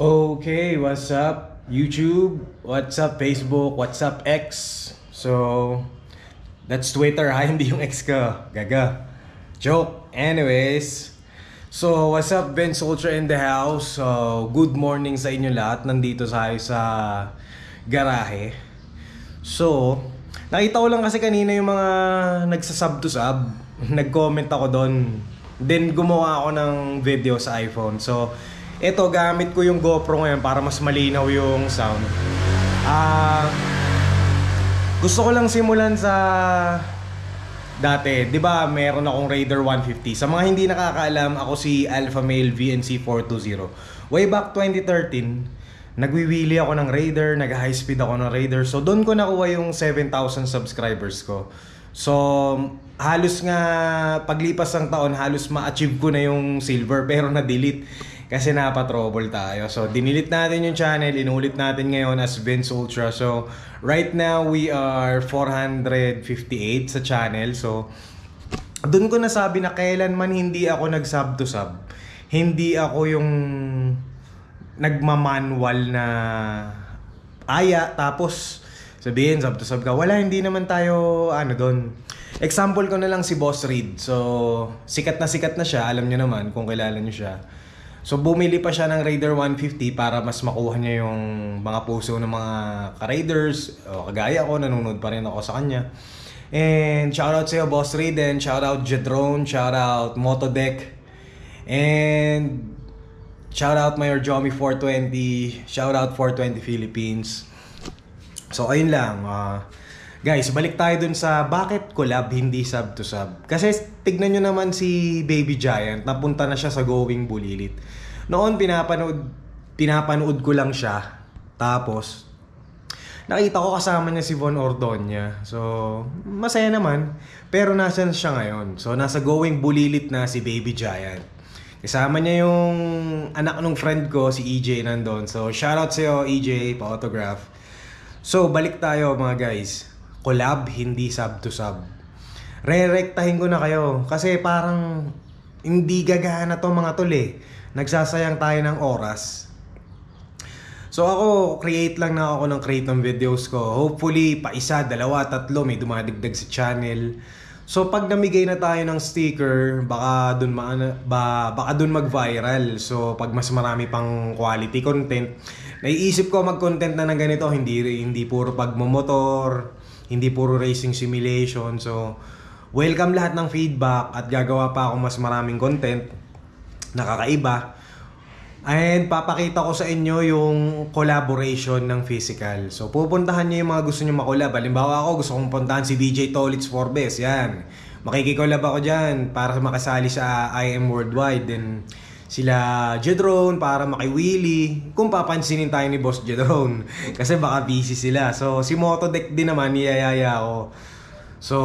Okay, what's up YouTube? What's up Facebook? What's up X? So, that's Twitter ha, hindi yung X ko. Gaga. Joke. Anyways, so what's up Vince Ultra in the house? So, good morning sa inyo lahat. Nandito tayo sa garahe. So, nakita ko lang kasi kanina yung mga nagsasub to sub. Nag-comment ako doon. Then gumawa ako ng video sa iPhone. So, ito, gamit ko yung GoPro ngayon para mas malinaw yung sound. Gusto ko lang simulan sa dati. 'Di ba, meron akong Raider 150. Sa mga hindi nakakaalam, ako si Alpha Male VNC 420. Way back 2013, nagwiwili ako ng Raider, nag-high speed ako ng Raider. So doon ko nakuha yung 7,000 subscribers ko. So halos nga paglipas ng taon, halos ma-achieve ko na yung silver pero na-delete. Kasi napa-trouble tayo. So, dinilit natin yung channel. Inulit natin ngayon as Vince Ultra. So, right now, we are 458 sa channel. So, doon ko nasabi na kailanman hindi ako nag-sub to sub. Hindi ako yung nagmamanual na aya. Tapos, sabihin, sub to sub ka. Wala, hindi naman tayo, doon. Example ko na lang si Boss Reed. So, sikat na siya. Alam nyo naman kung kilala nyo siya. So bumili pa siya ng Raider 150 para mas makuha niya yung mga puso ng mga ka-Raiders. O, kagaya ko, nanonood pa rin ako sa kanya. And shoutout sa'yo Boss Reed, and shoutout Jedrone, shoutout Motodeck, and shoutout Mayor Jomi 420, shoutout 420 Philippines. So ayun lang. Guys, balik tayo dun sa bakit collab hindi sub to sub. Kasi tignan nyo naman si Baby Giant, napunta na siya sa Going Bulilit. Noon pinapanood ko lang siya. Tapos nakita ko kasama niya si Von Ordoña. So masaya naman. Pero nasan siya ngayon? So nasa Going Bulilit na si Baby Giant. Kasama niya yung anak ng friend ko, si EJ nandun. So shoutout sa'yo EJ, pa-autograph. So balik tayo mga guys. Collab, hindi sub to sub. Re-rektahin ko na kayo. Kasi parang hindi gagana to mga tol eh. Nagsasayang tayo ng oras. So ako, create lang na ako ng videos ko. Hopefully, pa isa, dalawa, tatlo, may dumadagdag sa channel. So pag namigay na tayo ng sticker, baka dun mag-viral. So pag mas marami pang quality content, naiisip ko mag-content na ng ganito. Hindi puro pagmomotor, hindi puro racing simulation. So, welcome lahat ng feedback at gagawa pa ako mas maraming content nakakaiba. And papakita ko sa inyo yung collaboration ng physical. So, pupuntahan nyo yung mga gusto nyo makolab. Halimbawa ako, gusto kong puntahan si BJ Tolitz Forbes. Yan. Makikikolab ako dyan para makasali sa IM Worldwide. Then, sila Jedrone para makiwili. Kung papansinin tayo ni Boss Jedrone. Kasi baka busy sila. So si Motodeck din naman, niyayaya ako. So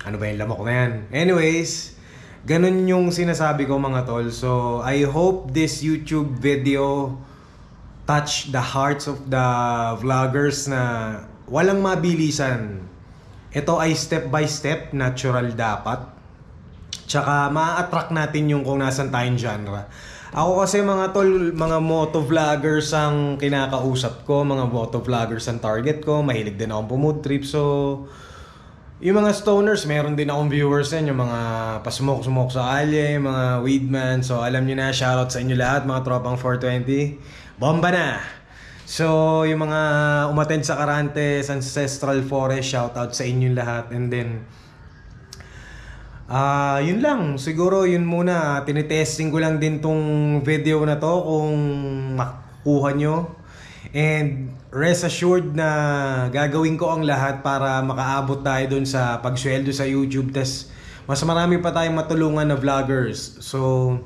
ano ba yung lamok na yan? Anyways, ganun yung sinasabi ko mga tol. So I hope this YouTube video touch the hearts of the vloggers na walang mabilisan. Ito ay step by step, natural dapat. Tsaka ma-attract natin yung kung nasan tayong genre. Ako kasi mga tol, mga motovloggers ang kinakausap ko, mga motovloggers ang target ko, mahilig din akong pumood trip. So, yung mga stoners, meron din akong viewers din, yung mga pasumok-sumok sa kalye, mga weedman. So, alam nyo na, shoutout sa inyo lahat, mga tropang 420. Bomba na! So, yung mga umattend sa Carantes, Ancestral Forest, shoutout sa inyo lahat. And then, yun lang, siguro yun muna. Tinitesting ko lang din tong video na to kung makukuha nyo. And rest assured na gagawin ko ang lahat para makaabot tayo dun sa pagsweldo sa YouTube. Tas mas marami pa tayong matulungan na vloggers. So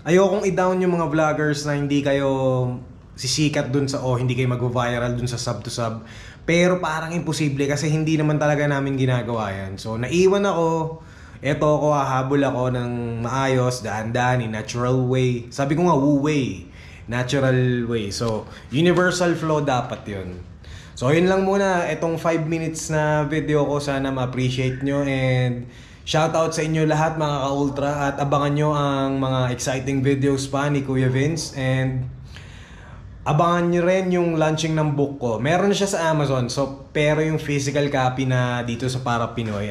ayokong i-down yung mga vloggers na hindi kayo sisikat dun sa hindi kayo mag-viral dun sa sub to sub. Pero parang imposible kasi hindi naman talaga namin ginagawa yan. So naiwan ako. Eto ako, hahabol ako ng maayos, daan-daan, in natural way. Sabi ko nga, Wu way. Natural way. So, universal flow dapat yun. So, yun lang muna. Etong 5 minutes na video ko, sana ma-appreciate nyo. And shoutout sa inyo lahat mga ka-ultra. At abangan nyo ang mga exciting videos pa ni Kuya Vince. And abangan nyo rin yung launching ng book ko. Meron na siya sa Amazon, so pero yung physical copy na dito sa Para Pinoy,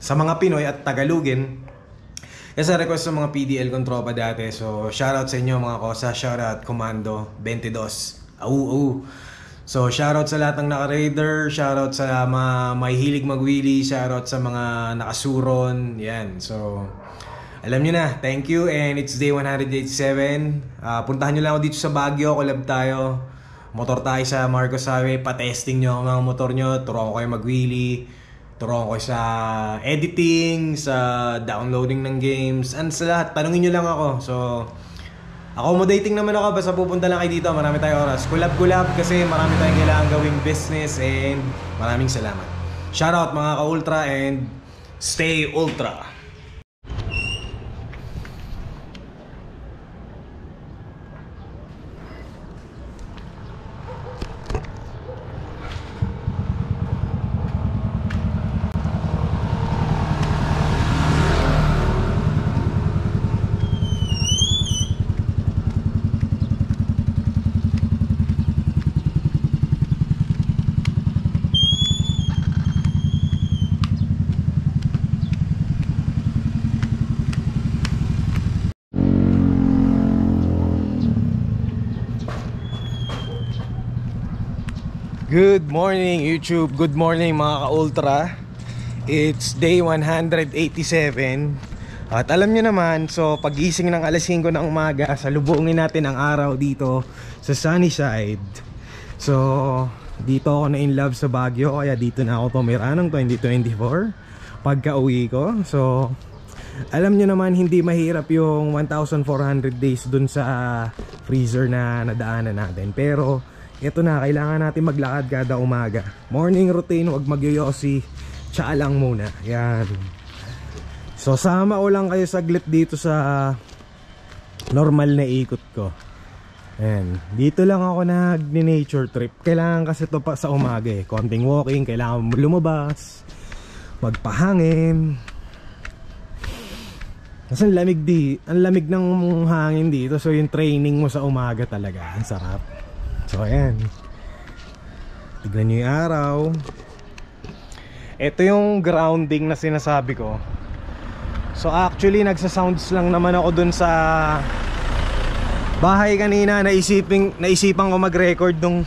sa mga Pinoy at Tagalogin, kasi request ng mga PDL kong tropa dati. So shoutout sa inyo mga kosa, shoutout Commando 22. Au. So shoutout sa lahat ng naka-raider, shoutout sa mga may hilig mag-wheelie, shoutout sa mga nakasuron. Yan. So alam nyo na, thank you, and it's day 187. Puntahan nyo lang ako dito sa Baguio, collab tayo. Motor tayo sa Marcos Highway, pa-testing nyo ang mga motor nyo, turuan ko kayo mag-wheelie, turuan ko kayo sa editing, sa downloading ng games, and sa lahat, tanungin nyo lang ako. So, accommodating naman ako, basta pupunta lang kayo dito, marami tayong oras. Collab kasi marami tayong kailangan gawing business, and maraming salamat. Shoutout mga ka-ultra, and stay ultra! Good morning YouTube, good morning mga ka-ultra. It's day 187. At alam nyo naman, so pagising ng alas 5 ng umaga, salubungin natin ang araw dito sa sunny side. So dito ako na in love sa Baguio, kaya dito na ako tumira ng 2024 pagka uwi ko. So alam nyo naman, hindi mahirap yung 1,400 days dun sa freezer na nadaanan natin. Pero ito na, kailangan natin maglakad kada umaga. Morning routine, wag magyoyosi, tsaa lang muna. Yan. So sama ko lang kayo saglit dito sa normal na ikot ko. Yan. Dito lang ako nag-nature trip. Kailangan kasi ito pa sa umaga eh. Konting walking, kailangan lumabas, magpahangin. Kasi ang lamig ng hangin dito. So yung training mo sa umaga talaga, ang sarap. So ayan, tignan nyo yung araw. Ito yung grounding na sinasabi ko. So actually nagsasounds lang naman ako dun sa bahay kanina. Naisipan ko mag-record nung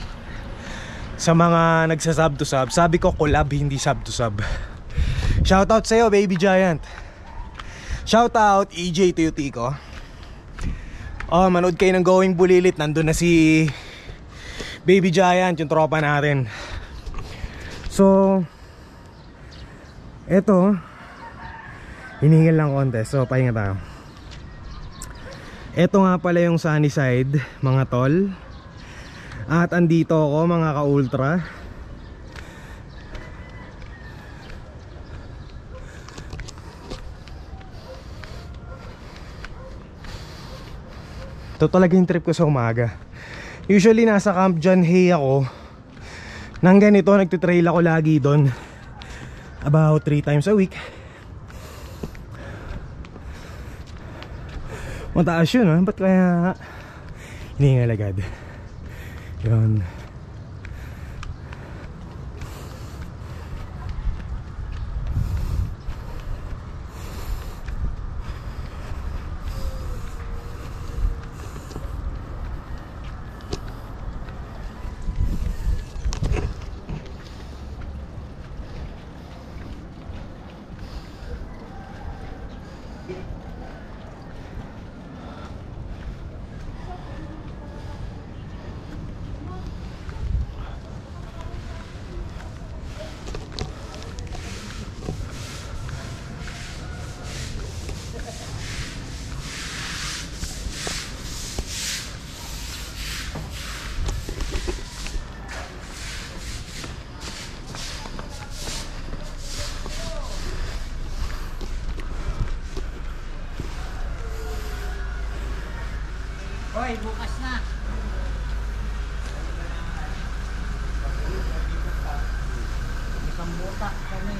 sa mga nagsasub to sub. Sabi ko collab, hindi sub to sub. Shoutout sa'yo Baby Giant. Shoutout EJ Tuyutico. Oh, manood kayo ng Going Bulilit. Nandun na si Baby Giant, yung tropa natin. So eto, hinihingil lang konti. So pahinga tayo. Eto nga pala yung sunny side mga tol. At andito ako mga ka-ultra. Ito talaga yung trip ko sa umaga. Usually nasa Camp John Hay ako nang ganito, nagtitrail ako lagi doon about 3 times a week. Mataas yun, ha? Ba't kaya hiningal agad? Yun. Hoy, bukas na. Isang buta kami.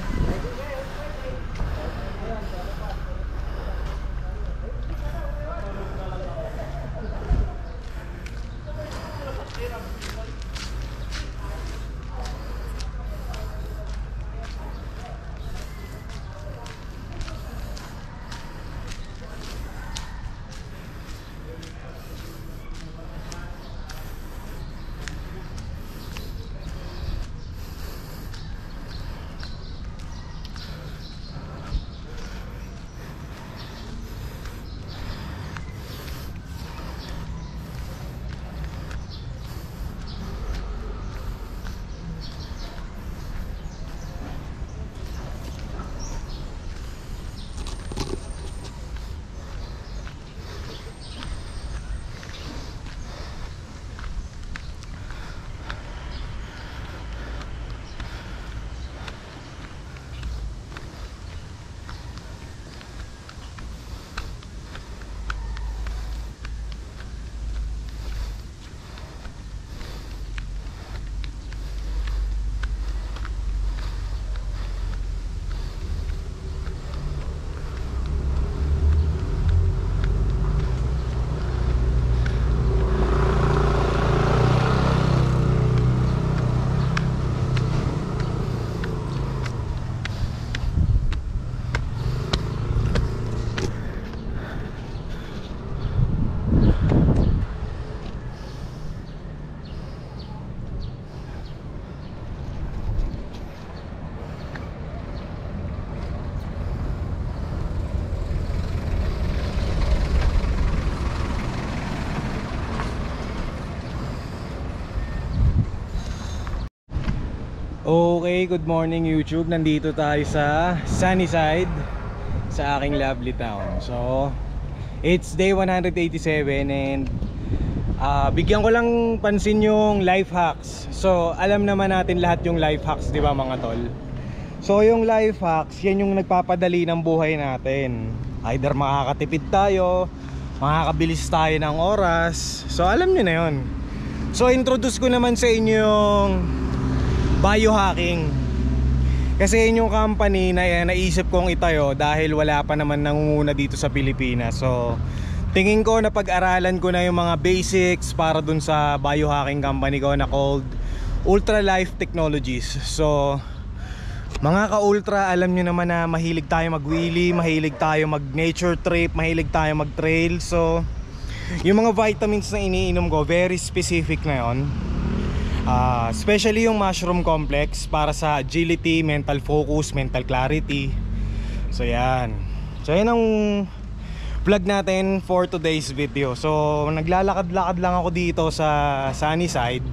Okay, good morning YouTube. Nandito tayo sa Sunnyside, sa aking lovely town. So, it's day 187 and bigyan ko lang pansin yung life hacks. So, alam naman natin lahat yung life hacks, di ba mga tol? So, yung life hacks, yan yung nagpapadali ng buhay natin. Either makakatipid tayo, makakabilis tayo ng oras. So, alam nyo na yun. So, introduce ko naman sa inyo yung biohacking. Kasi yun yung company na naisip kong itayo dahil wala pa naman nangunguna dito sa Pilipinas. So tingin ko na pag-aralan ko na yung mga basics para dun sa biohacking company ko na called Ultra Life Technologies. So mga ka-ultra, alam nyo naman na mahilig tayo mag-wheelie, mahilig tayo mag-nature trip, mahilig tayo mag-trail. So yung mga vitamins na iniinom ko, very specific na yun. Especially yung mushroom complex para sa agility, mental focus, mental clarity. So yan. So yan ang vlog natin for today's video. So naglalakad-lakad lang ako dito sa Sunnyside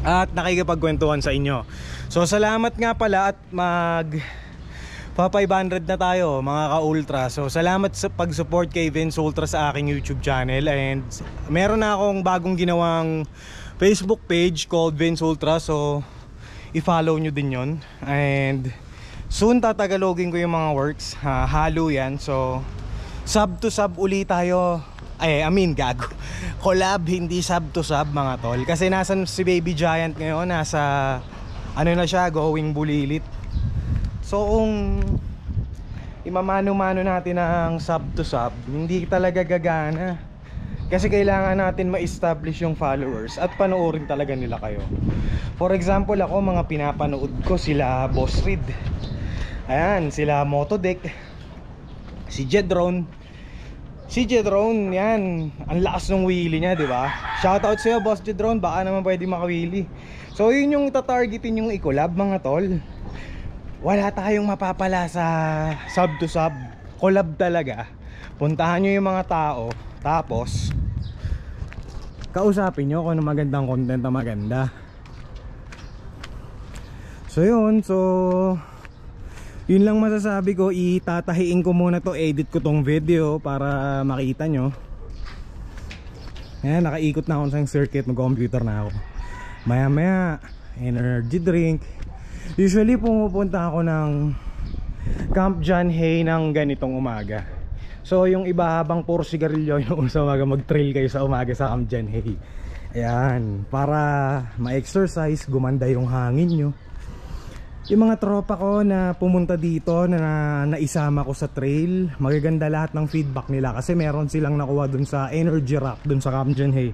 at nakikipagkwentuhan sa inyo. So salamat nga pala at pa 500 na tayo mga ka-ultra. So salamat sa pag-support kay Vince Ultra sa aking YouTube channel. And meron na akong bagong ginawang Facebook page called Vince Ultra. So i-follow nyo din yon. And soon tatagalogin ko yung mga works. Halo yan. So sub to sub uli tayo. Gago. Collab, hindi sub to sub mga tol. Kasi nasan si Baby Giant ngayon? Nasa ano na siya, going bulilit. So kung imamano-mano natin ang sub to sub, hindi talaga gagana. Kasi kailangan natin ma-establish yung followers at panoorin talaga nila kayo. For example, ako mga pinapanood ko sila Boss Reed. Ayan, sila Motodeck. Si Jedron. Si Jedron, yan. Ang lakas ng wheelie niya, di ba? Shoutout sa'yo, Boss Jedron. Baka naman pwede makawheelie. So yun yung tatargetin yung i-collab mga tol. Wala tayong mapapala sa sub to sub. Collab talaga. Puntahan nyo yung mga tao, tapos kausapin nyo kung ano magandang content na maganda. So yun, yun lang masasabi ko. Itatahiin ko muna to, edit ko tong video para makita nyo. Ayan, nakaikot na ako sa circuit, mag-computer na ako. Maya maya, energy drink. Usually pumupunta ako ng Camp John Hay ng ganitong umaga. So yung iba habang puro sigarilyo yung sa umaga, mag-trail kayo sa umaga sa Camp John Hay. Ayan, para ma-exercise, gumanda yung hangin nyo. Yung mga tropa ko na pumunta dito, na naisama ko sa trail, magaganda lahat ng feedback nila. Kasi meron silang nakuha dun sa Energy Rock, dun sa Camp John Hay.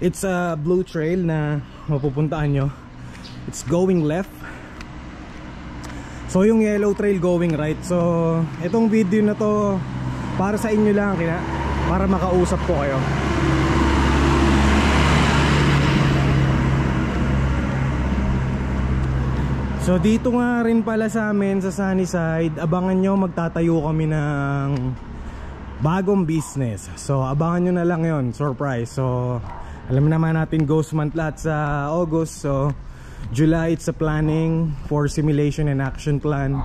It's a blue trail na mapupuntaan nyo. It's going left. So yung yellow trail going right. So itong video na to para sa inyo lang, para makausap ko kayo. So dito nga rin pala sa amin sa Sunnyside, abangan nyo, magtatayo kami ng bagong business. So abangan nyo na lang yon, surprise. So alam naman natin ghost month lahat sa August. So July, it's a planning for simulation and action plan.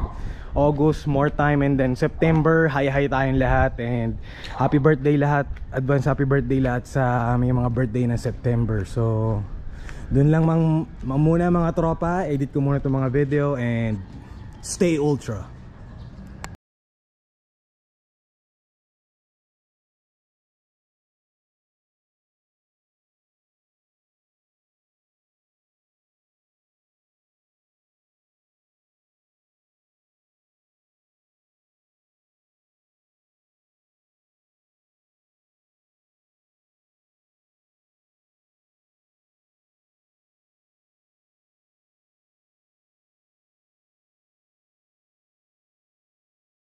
August, more time. And then September, hi-hi tayong lahat. And happy birthday lahat. Advance happy birthday lahat sa aming mga birthday na September. So dun lang muna mga tropa. Edit ko muna itong mga video. And stay ultra.